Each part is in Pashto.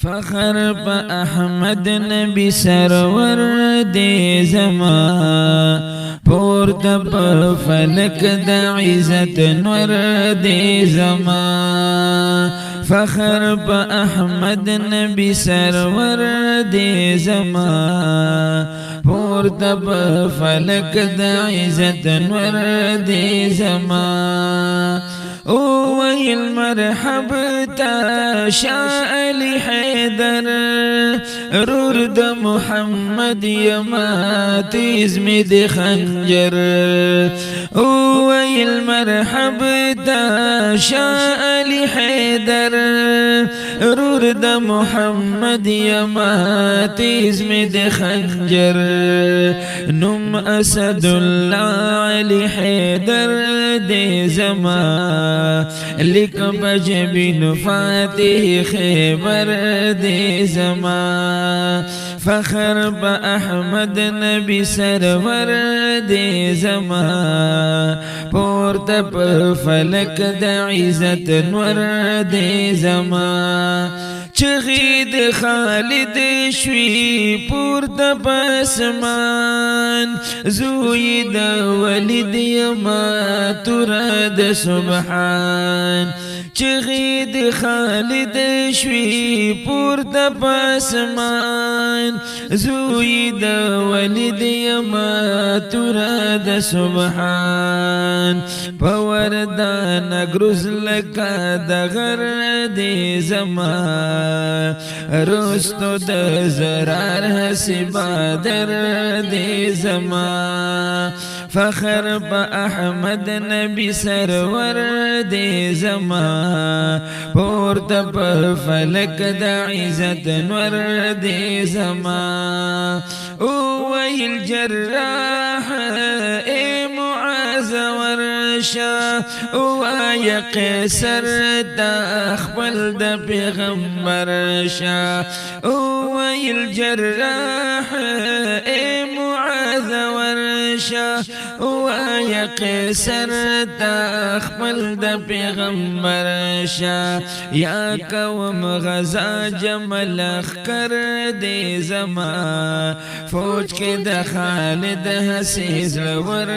فخر پا احمد نبی سرور دی زما پورتا پا فلک دا عزت نور دی زما فخر پا احمد نبی سرور دی زما پورتا پا فلک دا عزت نور دی زما اوه المرحب تا شاء حیدر رورد محمد یما تیز می دی خنجر اوه المرحب تا شاء حیدر رورد محمد یما تیز می دی خنجر نم اسد اللہ علی حیدر دی زما لک بجبین فاتح خیبر دی زما فخر با احمد نبی سرور دی زما پورتا پا فلک دا عزت نور دی زما چغید خالد شوی پورتا پاسمان زوی دا ولید یما تراد سبحان چغید خالد شوی پورتا پاسمان زوی دا ولید یما تراد سبحان پوردان گروز لکا دا غر دی زمان رستو د زرار حسی بادر دی زما فخر با احمد نبی سرور دی زما پورتا پا فلک دا عزت نور دی زما اوه الجراح اے معاذ ورشا اوه قیسر تا اخبل دا پیغمبر شا اوه الجراح اے معاذ ورشا اوه قیسر تا اخبل دا پیغمبر شا یا قوم غزا جمل اخکر دی زما فوج کے دا خالد حسیز لور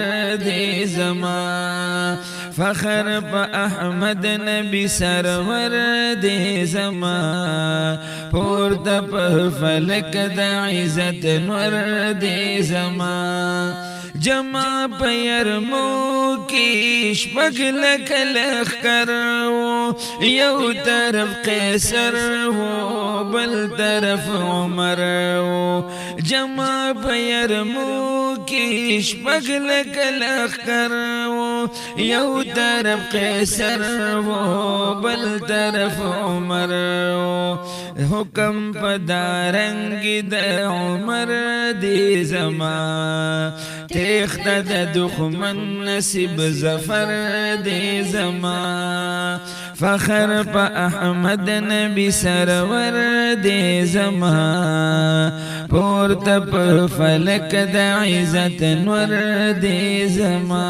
دی زما فخر پا احمد نبی سرور دی زما پورتا پا فلک دا عزت نور دی زما جمع پیرمو کی شپگ لکل اخکرو یو طرف قیسر و بل طرف عمر جمع پیرمو کی شپگ لکل اخکرو یو طرف قیسر و بل طرف عمر حکم پدارنگ دا عمر دی زما تیخت دا دخمن نصیب زفر دی زما فخر پا احمد نبی سرور دی زما پورتا پا فلک دا عزت نور دی زما